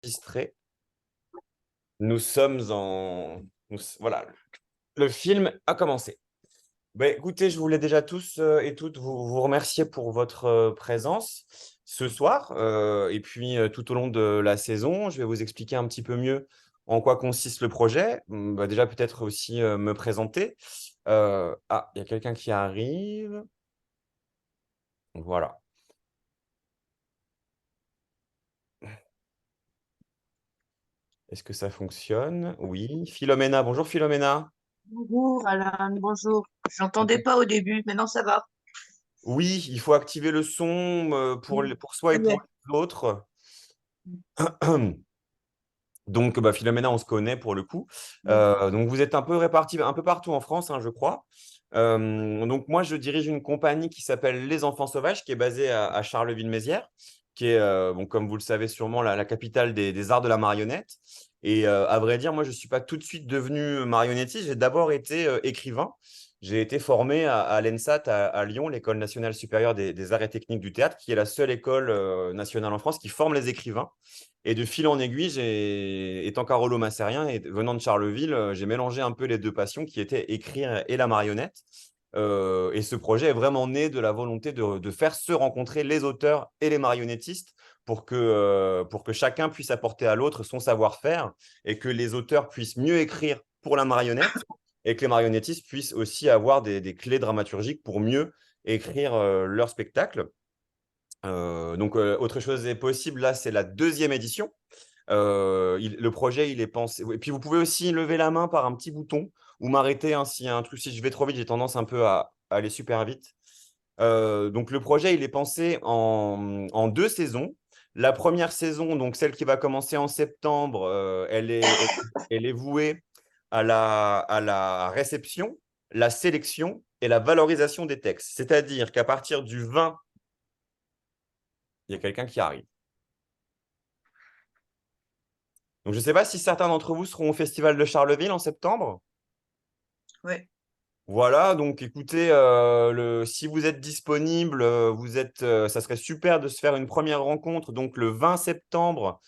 enregistré. Nous sommes en... Voilà, le film a commencé. Ben, écoutez, je voulais déjà tous et toutes vous remercier pour votre présence ce soir et puis tout au long de la saison. Je vais vous expliquer un petit peu mieux en quoi consiste le projet. Déjà, peut-être aussi me présenter. Il y a quelqu'un qui arrive. Voilà. Est-ce que ça fonctionne? Oui. Philomena, bonjour Philomena. Bonjour Alain, bonjour. J'entendais pas au début, maintenant ça va. Oui, il faut activer le son pour soi Ça et y pour est. les autres. Donc, bah, Philomena, on se connaît pour le coup. Donc, vous êtes un peu répartis un peu partout en France, hein, je crois. Donc, moi, je dirige une compagnie qui s'appelle Les Enfants Sauvages, qui est basée à Charleville-Mézières, qui est, bon, comme vous le savez sûrement, la capitale des arts de la marionnette. Et à vrai dire, moi, je ne suis pas tout de suite devenu marionnettiste. J'ai d'abord été écrivain. J'ai été formé à l'ENSAT à Lyon, l'École nationale supérieure des arts et techniques du théâtre, qui est la seule école nationale en France qui forme les écrivains. Et de fil en aiguille, étant carolo-massérien et venant de Charleville, j'ai mélangé un peu les deux passions qui étaient écrire et la marionnette. Et ce projet est vraiment né de la volonté de faire se rencontrer les auteurs et les marionnettistes pour que chacun puisse apporter à l'autre son savoir-faire et que les auteurs puissent mieux écrire pour la marionnette et que les marionnettistes puissent aussi avoir des clés dramaturgiques pour mieux écrire leur spectacle. Autre chose est possible, là, c'est la deuxième édition. Le projet, il est pensé. Et puis, vous pouvez aussi lever la main par un petit bouton ou m'arrêter hein, s'il y a un truc. Si je vais trop vite, j'ai tendance un peu à aller super vite. Donc, le projet, il est pensé en deux saisons. La première saison, donc celle qui va commencer en septembre, elle est vouée à la réception, la sélection et la valorisation des textes. C'est-à-dire qu'à partir du 20, il y a quelqu'un qui arrive. Donc, je ne sais pas si certains d'entre vous seront au Festival de Charleville en septembre. Ouais. Voilà, donc écoutez, si vous êtes disponible, ça serait super de se faire une première rencontre. Donc, le 20 septembre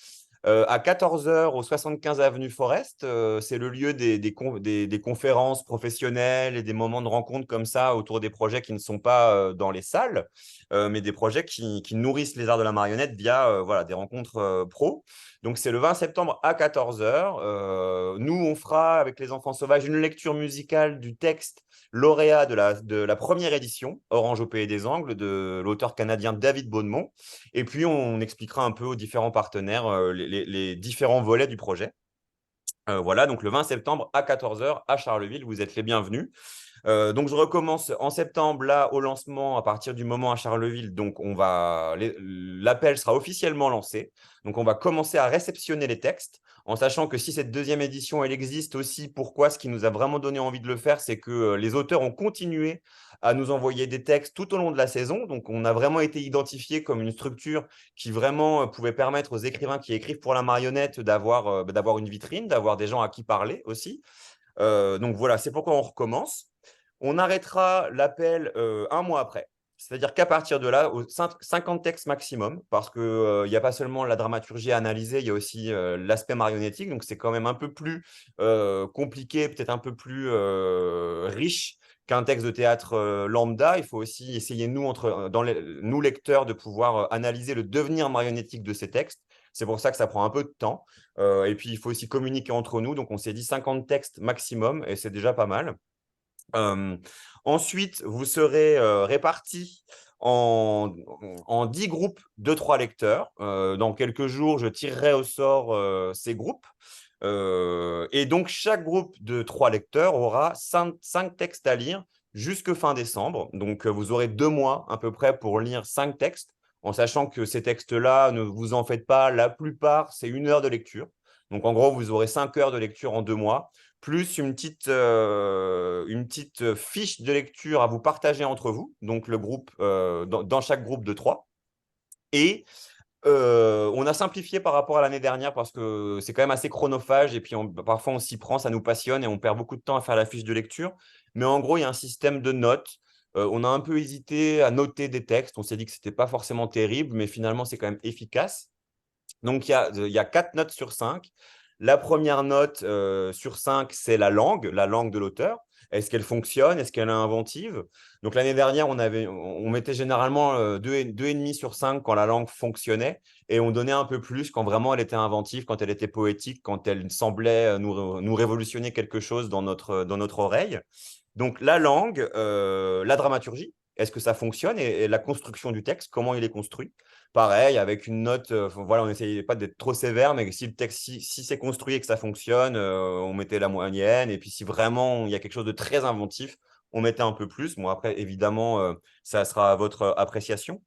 à 14 heures au 75 avenue Forest. C'est le lieu des conférences professionnelles et des moments de rencontre comme ça autour des projets qui ne sont pas dans les salles, mais des projets qui nourrissent les arts de la marionnette via voilà, des rencontres pro. Donc, c'est le 20 septembre à 14 heures. Nous, on fera avec les enfants sauvages une lecture musicale du texte lauréat de la première édition, Orange au pays des Angles, de l'auteur canadien David Beaumont. Et puis, on expliquera un peu aux différents partenaires les différents volets du projet. Voilà, donc le 20 septembre à 14 heures à Charleville, vous êtes les bienvenus. Donc, je recommence en septembre, là, au lancement, à partir du moment à Charleville. Donc, l'appel sera officiellement lancé. Donc, on va commencer à réceptionner les textes, en sachant que si cette deuxième édition, elle existe aussi, pourquoi? Ce qui nous a vraiment donné envie de le faire, c'est que les auteurs ont continué à nous envoyer des textes tout au long de la saison. Donc, on a vraiment été identifié comme une structure qui vraiment pouvait permettre aux écrivains qui écrivent pour la marionnette d'avoir une vitrine, d'avoir des gens à qui parler aussi. Donc voilà, c'est pourquoi on recommence. On arrêtera l'appel un mois après. C'est-à-dire qu'à partir de là, 50 textes maximum, parce qu'il n'y a pas seulement la dramaturgie à analyser, il y a aussi l'aspect marionnettique. Donc c'est quand même un peu plus compliqué, peut-être un peu plus riche qu'un texte de théâtre lambda. Il faut aussi essayer, nous lecteurs, de pouvoir analyser le devenir marionnettique de ces textes. C'est pour ça que ça prend un peu de temps. Et puis, il faut aussi communiquer entre nous. Donc, on s'est dit 50 textes maximum et c'est déjà pas mal. Euh, Ensuite, vous serez répartis en, en 10 groupes de 3 lecteurs. Dans quelques jours, je tirerai au sort ces groupes. Et donc, chaque groupe de 3 lecteurs aura 5 textes à lire jusque fin décembre. Donc, vous aurez 2 mois à peu près pour lire 5 textes, en sachant que ces textes-là, ne vous en faites pas, la plupart, c'est 1 heure de lecture. Donc, en gros, vous aurez 5 heures de lecture en 2 mois plus une petite fiche de lecture à vous partager entre vous, donc le groupe, dans chaque groupe de 3. Et on a simplifié par rapport à l'année dernière parce que c'est quand même assez chronophage et puis parfois on s'y prend, ça nous passionne et on perd beaucoup de temps à faire la fiche de lecture. Mais en gros, il y a un système de notes. On a un peu hésité à noter des textes. On s'est dit que ce n'était pas forcément terrible, mais finalement, c'est quand même efficace. Donc, il y a 4 notes sur 5. La première note sur 5, c'est la langue de l'auteur. Est-ce qu'elle fonctionne? Est-ce qu'elle est inventive? Donc, l'année dernière, on mettait généralement 2,5 sur 5 quand la langue fonctionnait et on donnait un peu plus quand vraiment elle était inventive, quand elle était poétique, quand elle semblait nous révolutionner quelque chose dans notre oreille. Donc, la langue, la dramaturgie, est-ce que ça fonctionne et la construction du texte, comment il est construit? Pareil, avec une note, voilà, on n'essayait pas d'être trop sévère, mais si le texte, si c'est construit et que ça fonctionne, on mettait la moyenne. Et puis, si vraiment il y a quelque chose de très inventif, on mettait un peu plus. Bon, après, évidemment, ça sera à votre appréciation.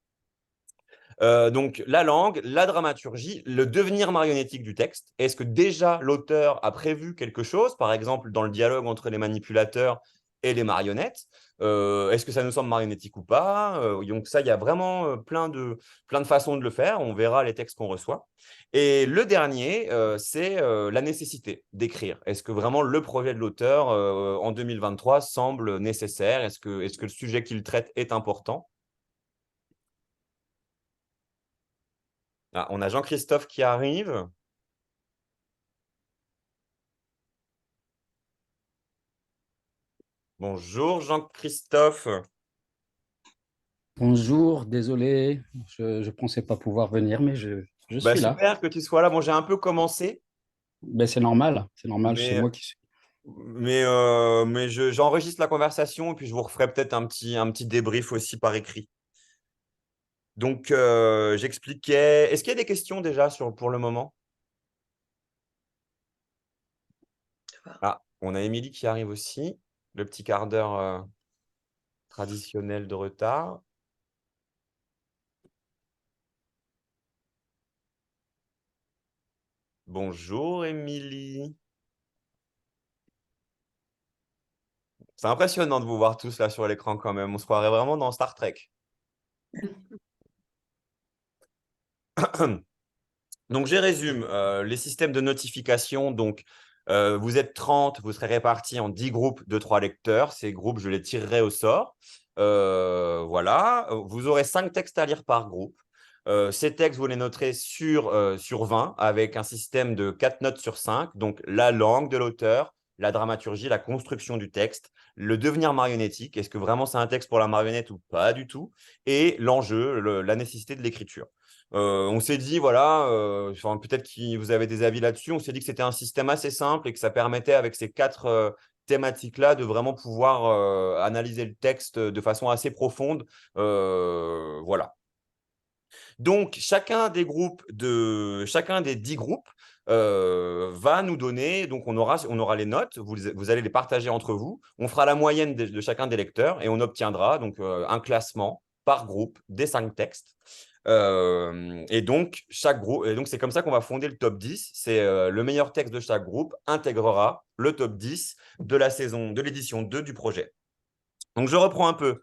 Donc, la langue, la dramaturgie, le devenir marionnettique du texte. Est-ce que déjà l'auteur a prévu quelque chose, par exemple dans le dialogue entre les manipulateurs et les marionnettes? Est-ce que ça nous semble marionnettique ou pas? Donc ça, il y a vraiment plein de façons de le faire. On verra les textes qu'on reçoit. Et le dernier, c'est la nécessité d'écrire. Est-ce que vraiment le projet de l'auteur en 2023 semble nécessaire? Est-ce que le sujet qu'il traite est important? Ah, on a Jean-Christophe qui arrive. Bonjour Jean-Christophe. Bonjour, désolé, je ne pensais pas pouvoir venir, mais je Bah, suis là. super que tu sois là. Bon, j'ai un peu commencé, Ben, c'est normal, c'est mais, moi qui suis. j'enregistre la conversation et puis je vous referai peut-être un petit débrief aussi par écrit. Donc, j'expliquais. Est-ce qu'il y a des questions déjà pour le moment? Ah, on a Émilie qui arrive aussi. Le petit quart d'heure traditionnel de retard. Bonjour Émilie. C'est impressionnant de vous voir tous là sur l'écran quand même. On se croirait vraiment dans Star Trek. Donc, je résume les systèmes de notification. Donc, vous êtes 30, vous serez répartis en 10 groupes de 3 lecteurs. Ces groupes, je les tirerai au sort. Voilà. Vous aurez 5 textes à lire par groupe. Ces textes, vous les noterez sur 20 avec un système de 4 notes sur 5. Donc, la langue de l'auteur, la dramaturgie, la construction du texte, le devenir marionnettique. Est-ce que vraiment c'est un texte pour la marionnette ou pas du tout? Et l'enjeu, la nécessité de l'écriture. On s'est dit, voilà, peut-être que vous avez des avis là-dessus, on s'est dit que c'était un système assez simple et que ça permettait, avec ces 4 thématiques-là, de vraiment pouvoir analyser le texte de façon assez profonde. Voilà. Donc, chacun des 10 groupes va nous donner, donc on aura les notes, vous allez les partager entre vous, on fera la moyenne de chacun des lecteurs et on obtiendra donc un classement par groupe des 5 textes. Et donc, c'est comme ça qu'on va fonder le top 10. C'est le meilleur texte de chaque groupe intégrera le top 10 de la saison, de l'édition 2 du projet. Donc, je reprends un peu.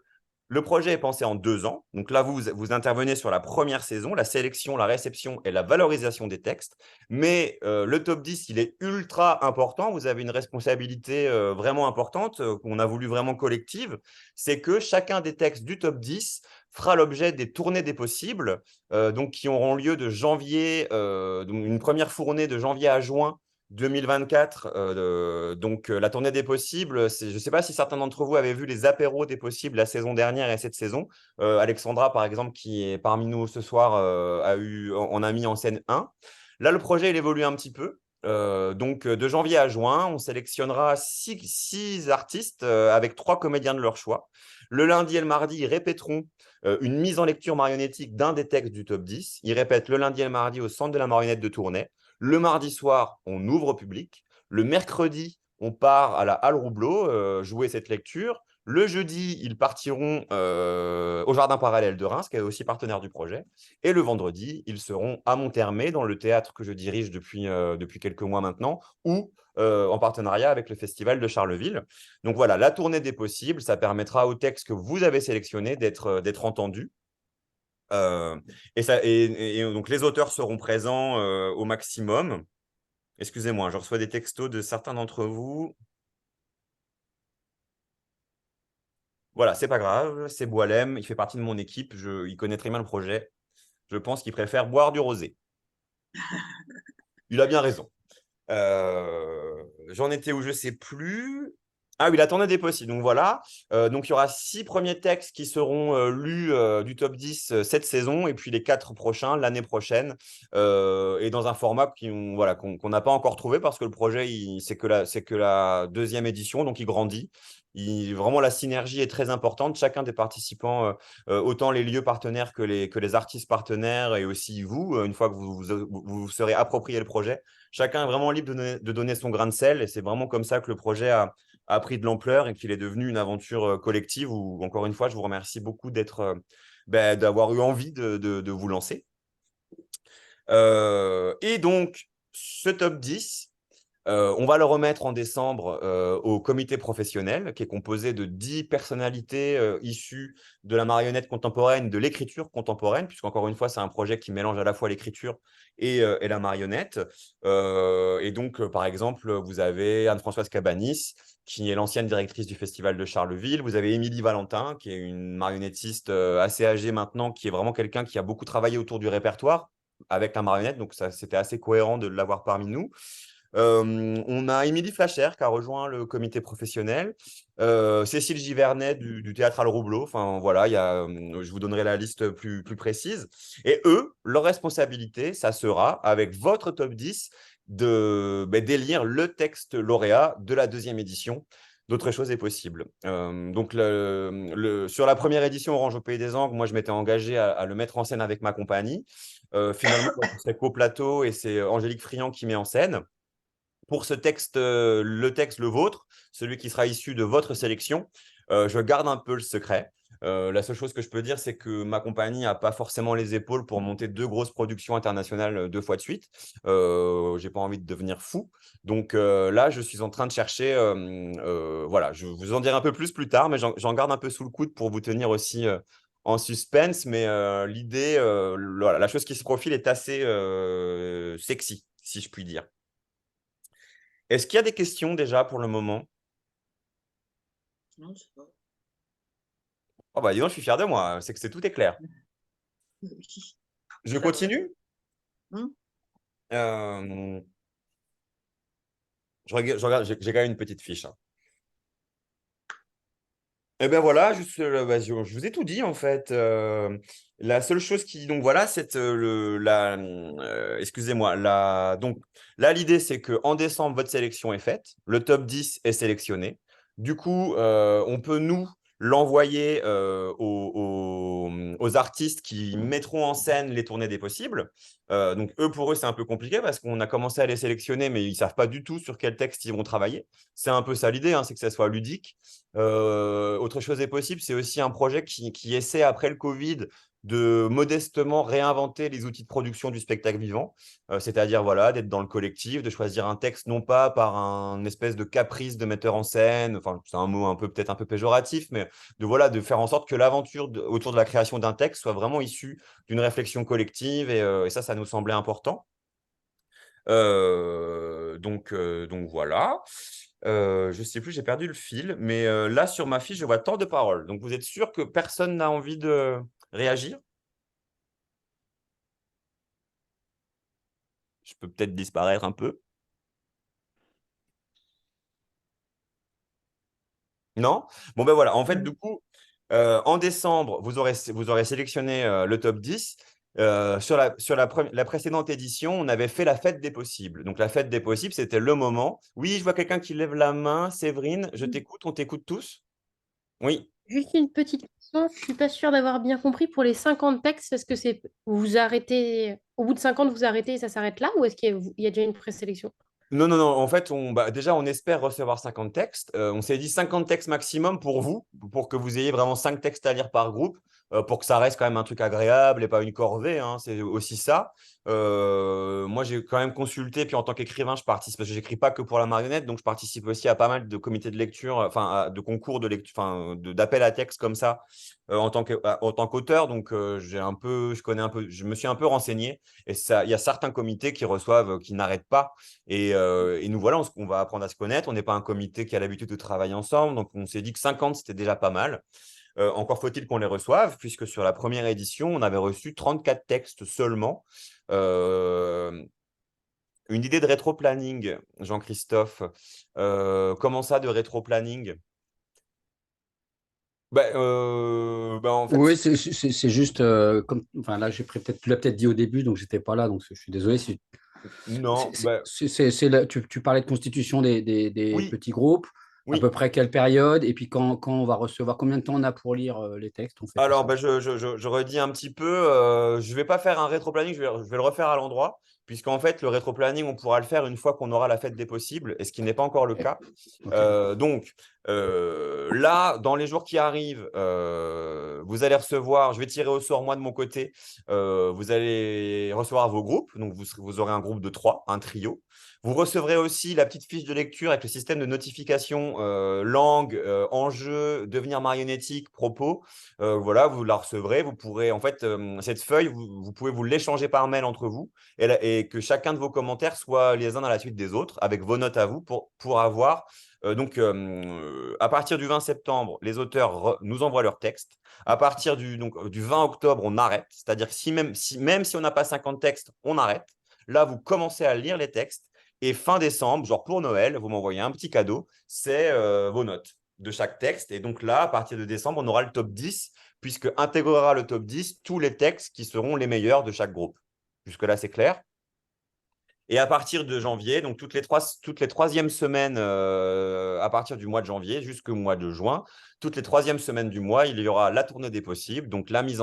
Le projet est pensé en 2 ans. Donc là, vous intervenez sur la première saison, la sélection, la réception et la valorisation des textes. Mais le top 10, il est ultra important. Vous avez une responsabilité vraiment importante qu'on a voulu vraiment collective. C'est que chacun des textes du top 10 fera l'objet des tournées des possibles, donc qui auront lieu de janvier, donc une première fournée de janvier à juin 2024, donc la tournée des possibles, je ne sais pas si certains d'entre vous avaient vu les apéros des possibles la saison dernière et cette saison. Alexandra, par exemple, qui est parmi nous ce soir, on a mis en scène un. Là, le projet, il évolue un petit peu. Donc, de janvier à juin, on sélectionnera 6 artistes avec 3 comédiens de leur choix. Le lundi et le mardi, ils répéteront une mise en lecture marionnettique d'un des textes du top 10. Ils répètent le lundi et le mardi au centre de la marionnette de Tournai. Le mardi soir, on ouvre au public. Le mercredi, on part à la Halle Roublot jouer cette lecture. Le jeudi, ils partiront au Jardin Parallèle de Reims, qui est aussi partenaire du projet. Et le vendredi, ils seront à Monthermé, dans le théâtre que je dirige depuis quelques mois maintenant, ou en partenariat avec le Festival de Charleville. Donc voilà, la tournée des possibles, ça permettra aux textes que vous avez sélectionnés d'être entendus. Et donc, les auteurs seront présents au maximum. Excusez-moi, je reçois des textos de certains d'entre vous. Voilà, c'est pas grave, c'est Boilem, il fait partie de mon équipe, il connaît très bien le projet. Je pense qu'il préfère boire du rosé. Il a bien raison. J'en étais où je ne sais plus. Ah oui, la tournée des possibles. Donc voilà. Donc il y aura 6 premiers textes qui seront lus du top 10 cette saison et puis les 4 prochains l'année prochaine. Et dans un format voilà, qu'on n'a pas encore trouvé parce que le projet, c'est que la deuxième édition, donc il grandit. Vraiment, la synergie est très importante. Chacun des participants, autant les lieux partenaires que les artistes partenaires et aussi vous, une fois que vous serez approprié le projet, chacun est vraiment libre de donner son grain de sel et c'est vraiment comme ça que le projet a pris de l'ampleur et qu'il est devenu une aventure collective où, encore une fois, je vous remercie beaucoup d'avoir eu envie de vous lancer. Et donc, ce top 10, on va le remettre en décembre au comité professionnel qui est composé de 10 personnalités issues de la marionnette contemporaine, de l'écriture contemporaine, puisqu'encore une fois, c'est un projet qui mélange à la fois l'écriture et la marionnette. Et donc, par exemple, vous avez Anne-Françoise Cabanis, qui est l'ancienne directrice du Festival de Charleville. Vous avez Émilie Valentin, qui est une marionnettiste assez âgée maintenant, qui est vraiment quelqu'un qui a beaucoup travaillé autour du répertoire avec la marionnette. Donc, c'était assez cohérent de l'avoir parmi nous. On a Émilie Flacher qui a rejoint le comité professionnel, Cécile Givernet du Théâtre Roublot. Enfin voilà, je vous donnerai la liste plus précise. Et eux, leur responsabilité, ça sera, avec votre top 10, d'élire le texte lauréat de la deuxième édition. D'autres choses est possible. Donc, sur la première édition Orange au Pays des Angles, moi, je m'étais engagé à le mettre en scène avec ma compagnie. Finalement, c'est co-plateau et c'est Angélique Friand qui met en scène. Pour ce texte, le vôtre, celui qui sera issu de votre sélection, je garde un peu le secret. La seule chose que je peux dire, c'est que ma compagnie n'a pas forcément les épaules pour monter 2 grosses productions internationales 2 fois de suite. Je n'ai pas envie de devenir fou. Donc là, je suis en train de chercher. Voilà, je vous en dirai un peu plus tard, mais j'en garde un peu sous le coude pour vous tenir aussi en suspense. Mais l'idée, voilà, la chose qui se profile est assez sexy, si je puis dire. Est-ce qu'il y a des questions déjà pour le moment? Non, c'est pas. Oh bah dis donc, je suis fier de moi, c'est que tout est clair. Oui. Je continue? Hum, Euh, je regarde, j'ai quand même une petite fiche, hein. Et bien voilà, je vous ai tout dit en fait. La seule chose donc voilà, excusez-moi, donc là, l'idée c'est que en décembre, votre sélection est faite, le top 10 est sélectionné. Du coup, on peut nous l'envoyer aux artistes qui mettront en scène les tournées des possibles. Donc eux, pour eux, c'est un peu compliqué parce qu'on a commencé à les sélectionner, mais ils ne savent pas du tout sur quel texte ils vont travailler. C'est un peu ça l'idée, hein, c'est que ça soit ludique. Autre chose est possible, c'est aussi un projet qui essaie, après le Covid, de modestement réinventer les outils de production du spectacle vivant, c'est-à-dire voilà, d'être dans le collectif, de choisir un texte non pas par un espèce de caprice de metteur en scène, enfin c'est un mot peut-être un peu péjoratif, mais de faire en sorte que l'aventure autour de la création d'un texte soit vraiment issue d'une réflexion collective, et ça nous semblait important. Donc voilà. Je ne sais plus, j'ai perdu le fil, mais là sur ma fiche, je vois tant de paroles. Donc vous êtes sûr que personne n'a envie de réagir? Je peux peut-être disparaître un peu. Non? Bon ben voilà, en fait, du coup, en décembre, vous aurez sélectionné le top 10. La précédente édition, on avait fait la fête des possibles. Donc la fête des possibles, c'était le moment. Oui, je vois quelqu'un qui lève la main. Séverine, je t'écoute, on t'écoute tous. Oui. Juste une petite question, je suis pas sûre d'avoir bien compris pour les 50 textes, est-ce que c'est vous arrêtez au bout de 50 vous arrêtez et ça s'arrête là ou est-ce qu'il y a déjà une présélection? Non, non, non. En fait, déjà, on espère recevoir 50 textes. On s'est dit 50 textes maximum pour vous, pour que vous ayez vraiment 5 textes à lire par groupe, pour que ça reste quand même un truc agréable et pas une corvée, hein. C'est aussi ça. Moi, j'ai quand même consulté, puis en tant qu'écrivain, je participe, parce que j'écris pas que pour la marionnette, donc je participe aussi à pas mal de comités de lecture, enfin, de concours de lecture, enfin, d'appels à texte comme ça, en tant qu'auteur. Donc, je connais un peu, je me suis un peu renseigné, et ça, il y a certains comités qui reçoivent, qui n'arrêtent pas. Et nous voilà, on va apprendre à se connaître. On n'est pas un comité qui a l'habitude de travailler ensemble. Donc, on s'est dit que 50, c'était déjà pas mal. Encore faut-il qu'on les reçoive, puisque sur la première édition, on avait reçu 34 textes seulement. Une idée de rétro-planning, Jean-Christophe. Comment ça, de rétro-planning? En fait, Oui, c'est juste comme, enfin là, tu l'as peut-être dit au début, donc j'étais pas là, donc je suis désolé. non. Tu parlais de constitution des Oui, petits groupes, à oui. peu près quelle période, et puis quand on va recevoir, combien de temps on a pour lire les textes, on fait tout Alors, ça. je redis un petit peu. Je ne vais pas faire un rétro-planning, je vais le refaire à l'endroit, puisqu'en fait, le rétro-planning, on pourra le faire une fois qu'on aura la fête des possibles, et ce qui n'est pas encore le Ok. cas. Ok. Là, dans les jours qui arrivent, vous allez recevoir, je vais tirer au sort moi de mon côté, vous allez recevoir vos groupes, donc vous aurez un groupe de 3, un trio. Vous recevrez aussi la petite fiche de lecture avec le système de notification, langue, enjeu, devenir marionnettique, propos. Voilà, vous la recevrez. Vous pourrez, en fait, cette feuille, vous pouvez vous l'échanger par mail entre vous et que chacun de vos commentaires soit les uns à la suite des autres avec vos notes à vous pour avoir. À partir du 20 septembre, les auteurs nous envoient leurs textes. À partir du 20 octobre, on arrête. C'est-à-dire que même si on n'a pas 50 textes, on arrête. Là, vous commencez à lire les textes. Et fin décembre, genre pour Noël, vous m'envoyez un petit cadeau, c'est vos notes de chaque texte. Et donc là, à partir de décembre, on aura le top 10, puisque intégrera le top 10 tous les textes qui seront les meilleurs de chaque groupe. Jusque-là, c'est clair. Et à partir de janvier, donc toutes les troisièmes semaines, à partir du mois de janvier jusqu'au mois de juin, toutes les troisièmes semaines du mois, il y aura la tournée des possibles, donc la mise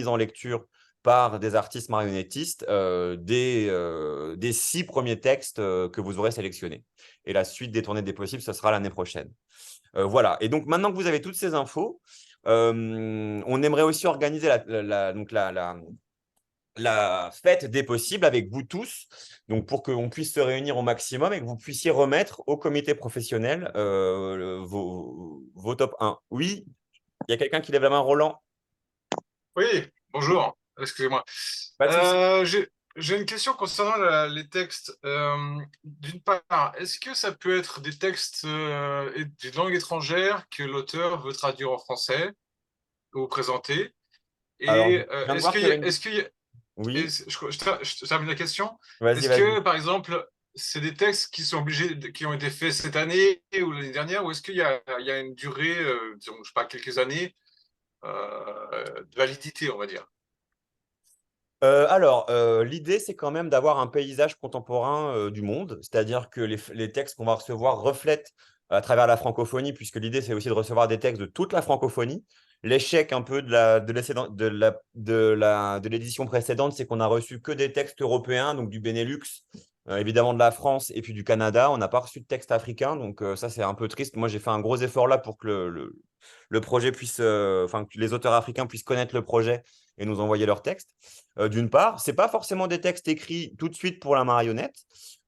en lecture par des artistes marionnettistes des 6 premiers textes que vous aurez sélectionnés. Et la suite des tournées des possibles, ce sera l'année prochaine. Voilà. Et donc, maintenant que vous avez toutes ces infos, on aimerait aussi organiser la fête des possibles avec vous tous, donc pour qu'on puisse se réunir au maximum et que vous puissiez remettre au comité professionnel vos top 1. Oui, il y a quelqu'un qui lève la main, Roland. Oui, bonjour, excusez-moi. Pas de souci. J'ai une question concernant les textes. D'une part, est-ce que ça peut être des textes d'une langue étrangère que l'auteur veut traduire en français ou présenter? Alors, Et je viens de est-ce voir qu'il qu'il y y a, avait une... est-ce qu'il y a- Oui, je termine la question. vas-y, Est-ce vas-y. que, par exemple, c'est des textes qui sont qui ont été faits cette année ou l'année dernière, ou est-ce il y a une durée, disons, je sais pas, quelques années de validité, on va dire? L'idée, c'est quand même d'avoir un paysage contemporain du monde, c'est-à-dire que les textes qu'on va recevoir reflètent à travers la francophonie, puisque l'idée, c'est aussi de recevoir des textes de toute la francophonie. L'échec un peu de l'édition précédente, c'est qu'on n'a reçu que des textes européens, donc du Benelux, évidemment de la France et puis du Canada. On n'a pas reçu de textes africains, donc ça, c'est un peu triste. Moi, j'ai fait un gros effort là pour que le projet puisse, enfin, que les auteurs africains puissent connaître le projet et nous envoyer leurs textes. D'une part, ce n'est pas forcément des textes écrits tout de suite pour la marionnette.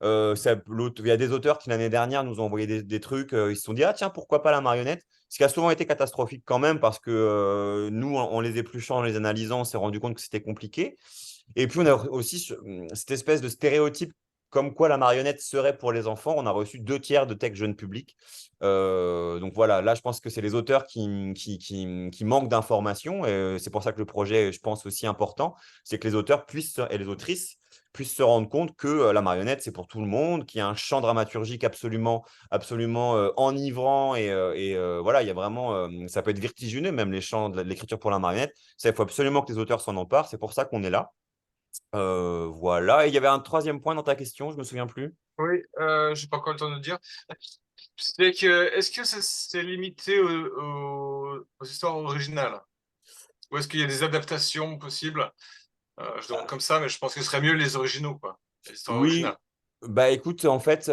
Il y a des auteurs qui, l'année dernière, nous ont envoyé des trucs. Ils se sont dit, ah tiens, pourquoi pas la marionnette? Ce qui a souvent été catastrophique quand même, parce que nous, en les épluchant, en les analysant, on s'est rendu compte que c'était compliqué. Et puis, on a aussi cette espèce de stéréotype comme quoi la marionnette serait pour les enfants. On a reçu 2 tiers de textes jeunes publics. Donc voilà, là, je pense que c'est les auteurs qui manquent d'informations. Et c'est pour ça que le projet, je pense, aussi important, c'est que les auteurs et les autrices puissent se rendre compte que la marionnette, c'est pour tout le monde, qu'il y a un champ dramaturgique absolument enivrant. Voilà, il y a vraiment, ça peut être vertigineux, même les champs de l'écriture pour la marionnette. Ça, il faut absolument que les auteurs s'en emparent. C'est pour ça qu'on est là. Voilà. Et il y avait un troisième point dans ta question, je me souviens plus. Oui, j'ai pas encore le temps de le dire. C'est que, est-ce que c'est limité aux histoires originales? Ou est-ce qu'il y a des adaptations possibles? Je demande comme ça, mais je pense que ce serait mieux les originaux, quoi. Les histoires Oui, originales. bah écoute, en fait,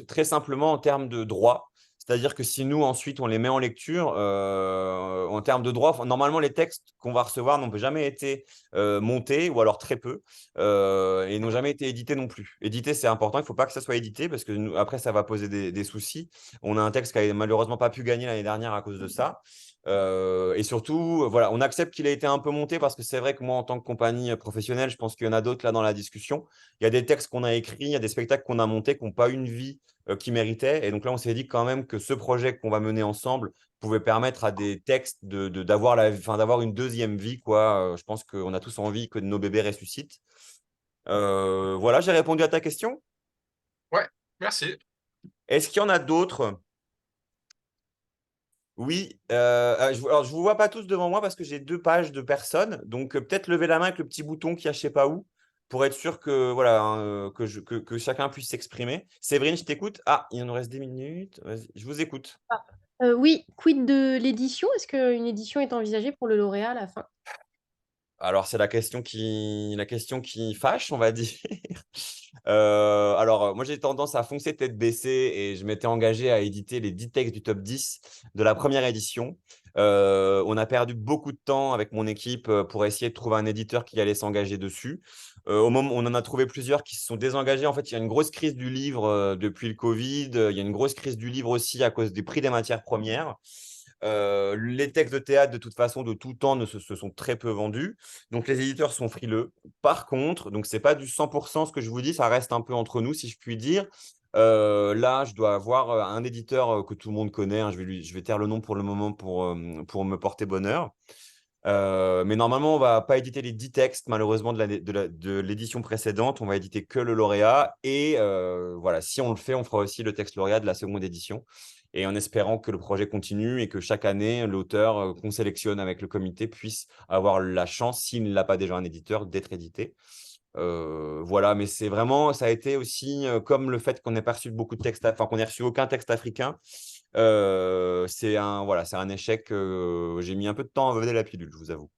très simplement en termes de droit, c'est-à-dire que si nous ensuite on les met en lecture, en termes de droit, normalement les textes qu'on va recevoir n'ont jamais été montés ou alors très peu et n'ont jamais été édités non plus. Éditer, c'est important, il ne faut pas que ça soit édité parce que après ça va poser des soucis. On a un texte qui a malheureusement pas pu gagner l'année dernière à cause de ça. Et surtout, voilà, on accepte qu'il a été un peu monté parce que c'est vrai que moi, en tant que compagnie professionnelle, je pense qu'il y en a d'autres là dans la discussion. Il y a des textes qu'on a écrits, il y a des spectacles qu'on a montés qui n'ont pas une vie qui méritait. Et donc là, on s'est dit quand même que ce projet qu'on va mener ensemble pouvait permettre à des textes d'avoir une deuxième vie, quoi. Je pense qu'on a tous envie que nos bébés ressuscitent. Voilà, j'ai répondu à ta question. Ouais, merci. Est-ce qu'il y en a d'autres? Oui, alors je ne vous vois pas tous devant moi parce que j'ai 2 pages de personnes. Donc, peut-être lever la main avec le petit bouton qui a je ne sais pas où pour être sûr que, voilà, hein, que chacun puisse s'exprimer. Séverine, je t'écoute. Ah, il nous reste 10 minutes. Vas-y, je vous écoute. Oui, quid de l'édition? Est-ce qu'une édition est envisagée pour le lauréat à la fin? Alors, c'est la question qui fâche, on va dire. Moi, j'ai tendance à foncer tête baissée et je m'étais engagé à éditer les 10 textes du top 10 de la première édition. On a perdu beaucoup de temps avec mon équipe pour essayer de trouver un éditeur qui allait s'engager dessus. Au moment, on en a trouvé plusieurs qui se sont désengagés. En fait, il y a une grosse crise du livre depuis le Covid. Il y a une grosse crise du livre aussi à cause des prix des matières premières. Les textes de théâtre, de toute façon, de tout temps, se sont très peu vendus. Donc, les éditeurs sont frileux. Par contre, donc c'est pas du 100% ce que je vous dis, ça reste un peu entre nous, si je puis dire. Là, je dois avoir un éditeur que tout le monde connaît, hein. Je vais taire le nom pour le moment pour me porter bonheur. Mais normalement, on va pas éditer les 10 textes, malheureusement, de l'édition précédente. On va éditer que le lauréat. Et voilà, si on le fait, on fera aussi le texte lauréat de la seconde édition. Et en espérant que le projet continue et que chaque année, l'auteur qu'on sélectionne avec le comité puisse avoir la chance, s'il ne l'a pas déjà un éditeur, d'être édité. Voilà, mais c'est vraiment, ça a été aussi comme le fait qu'on n'ait pas reçu beaucoup de textes, enfin qu'on n'ait reçu aucun texte africain. Voilà, c'est un échec. J'ai mis un peu de temps à veler la pilule, je vous avoue.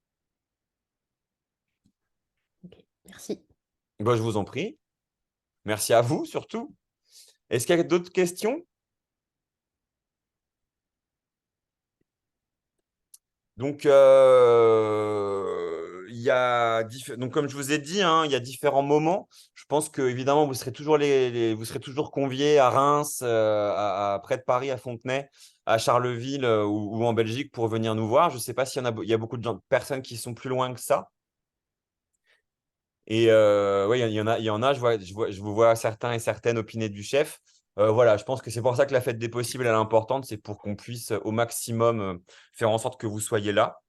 Ok, merci. Bah, je vous en prie. Merci à vous surtout. Est-ce qu'il y a d'autres questions? Donc, donc, comme je vous ai dit, hein, il y a différents moments. Je pense que évidemment, vous serez toujours vous serez toujours conviés à Reims, près de Paris, à Fontenay, à Charleville ou en Belgique pour venir nous voir. Je ne sais pas s'il y en a, il y a beaucoup personnes qui sont plus loin que ça. Et ouais, il y en a, je vous vois certains et certaines opiner du chef. Voilà, je pense que c'est pour ça que la fête des possibles elle est importante, c'est pour qu'on puisse au maximum faire en sorte que vous soyez là.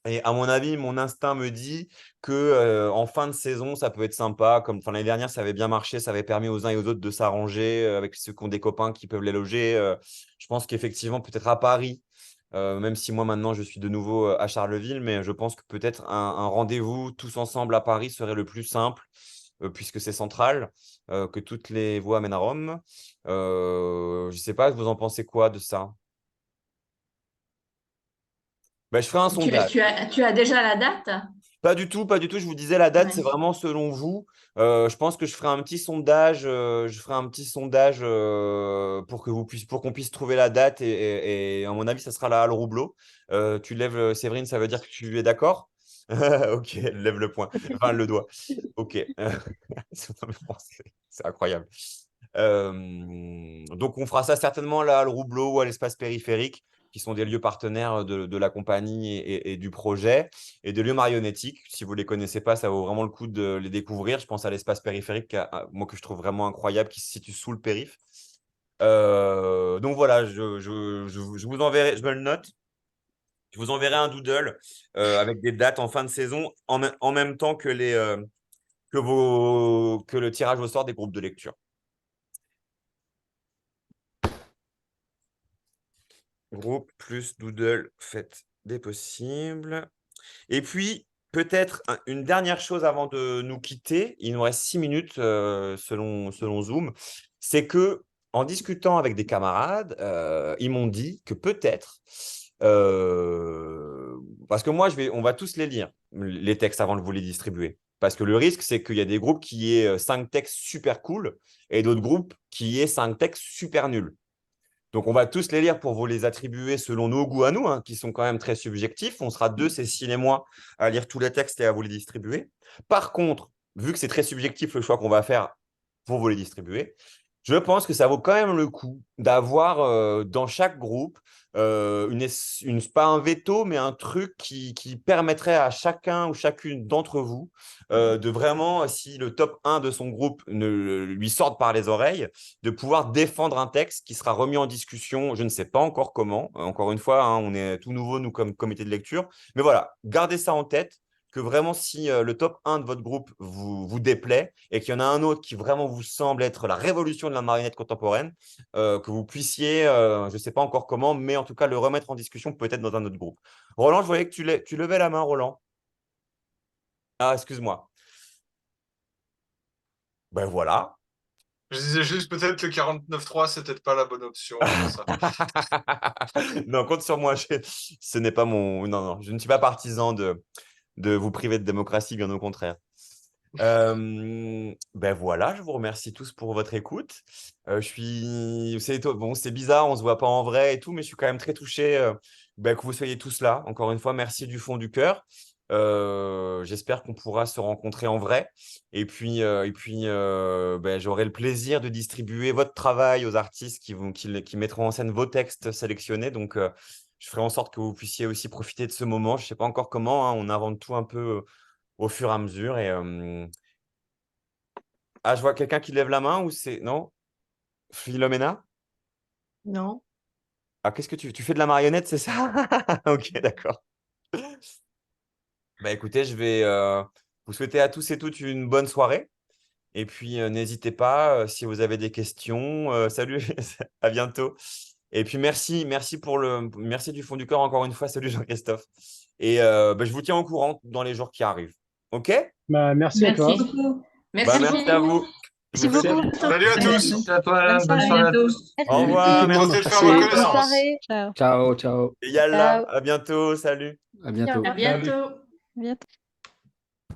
Et à mon avis, mon instinct me dit que en fin de saison, ça peut être sympa. Comme l'année dernière, ça avait bien marché, ça avait permis aux uns et aux autres de s'arranger avec ceux qui ont des copains qui peuvent les loger. Je pense qu'effectivement, peut-être à Paris, même si moi maintenant je suis de nouveau à Charleville, mais je pense que peut-être un rendez-vous tous ensemble à Paris serait le plus simple, puisque c'est central, que toutes les voies mènent à Rome. Je ne sais pas, vous en pensez quoi de ça? Ben, je ferai un sondage. Tu as déjà la date? Pas du tout, pas du tout. Je vous disais, la date, Ouais. c'est vraiment selon vous. Je pense que je ferai un petit sondage, pour qu'on puisse trouver la date. Et à mon avis, ça sera la Halle Roublot. Tu lèves, Séverine, ça veut dire que tu es d'accord? Ok, lève le poing, enfin le doigt. Ok. C'est incroyable. Donc, on fera ça certainement à la Halle Roublot ou à l'espace périphérique, qui sont des lieux partenaires de la compagnie et du projet, et des lieux marionnettiques. Si vous ne les connaissez pas, ça vaut vraiment le coup de les découvrir. Je pense à l'espace périphérique, moi que je trouve vraiment incroyable, qui se situe sous le périph'. Donc voilà, je vous enverrai, je me le note. Je vous enverrai un doodle avec des dates en fin de saison en même temps que que le tirage au sort des groupes de lecture. Groupe plus doodle, faites des possibles. Et puis, peut-être une dernière chose avant de nous quitter, il nous reste 6 minutes selon Zoom, c'est que en discutant avec des camarades, ils m'ont dit que peut-être, parce que moi, on va tous les lire, les textes avant de vous les distribuer. Parce que le risque, c'est qu'il y a des groupes qui aient 5 textes super cool et d'autres groupes qui aient 5 textes super nuls. Donc, on va tous les lire pour vous les attribuer selon nos goûts à nous, hein, qui sont quand même très subjectifs. On sera deux, Cécile et moi, à lire tous les textes et à vous les distribuer. Par contre, vu que c'est très subjectif le choix qu'on va faire pour vous les distribuer, Je pense que ça vaut quand même le coup d'avoir dans chaque groupe pas un veto, mais un truc qui permettrait à chacun ou chacune d'entre vous de vraiment, si le top 1 de son groupe ne lui sorte par les oreilles, de pouvoir défendre un texte qui sera remis en discussion. Je ne sais pas encore comment. Encore une fois, hein, on est tout nouveau, nous, comme comité de lecture. Mais voilà, gardez ça en tête que vraiment, si le top 1 de votre groupe vous déplaît et qu'il y en a un autre qui vraiment vous semble être la révolution de la marionnette contemporaine, que vous puissiez, je ne sais pas encore comment, mais en tout cas le remettre en discussion peut-être dans un autre groupe. Roland, je voyais que tu levais la main, Roland. Ah, excuse-moi. Ben voilà. Je disais juste peut-être que 49.3, c'est peut-être pas la bonne option. C'est ça. Non, compte sur moi. Ce n'est pas mon. Non, non, je ne suis pas partisan de vous priver de démocratie, bien au contraire. Ben voilà, je vous remercie tous pour votre écoute. Bon, c'est bizarre, on se voit pas en vrai et tout, mais je suis quand même très touché que vous soyez tous là. Encore une fois, merci du fond du cœur. J'espère qu'on pourra se rencontrer en vrai. Et puis, j'aurai le plaisir de distribuer votre travail aux artistes qui mettront en scène vos textes sélectionnés. Donc, je ferai en sorte que vous puissiez aussi profiter de ce moment. Je ne sais pas encore comment, hein, on invente tout un peu au fur et à mesure. Ah, je vois quelqu'un qui lève la main ou c'est. Non? Philomena? Non. Ah, qu'est-ce que tu fais de la marionnette, c'est ça? Ok, d'accord. Bah écoutez, je vais vous souhaiter à tous et toutes une bonne soirée. Et puis, n'hésitez pas si vous avez des questions. Salut, à bientôt. Et puis, merci du fond du cœur encore une fois. Salut Jean-Christophe. Et je vous tiens au courant dans les jours qui arrivent. OK? Bah, merci à toi. beaucoup. Bah, merci à vous. Je Merci vous fais- beaucoup. Salut à tous. Merci à toi, bonne À soirée à bientôt. tous. Au revoir. Tentez de Merci. faire Merci. votre Bonne connaissance. soirée. Ciao. Ciao, ciao. Et Yalla, Ciao. à bientôt. Salut. À bientôt. À bientôt. Bientôt.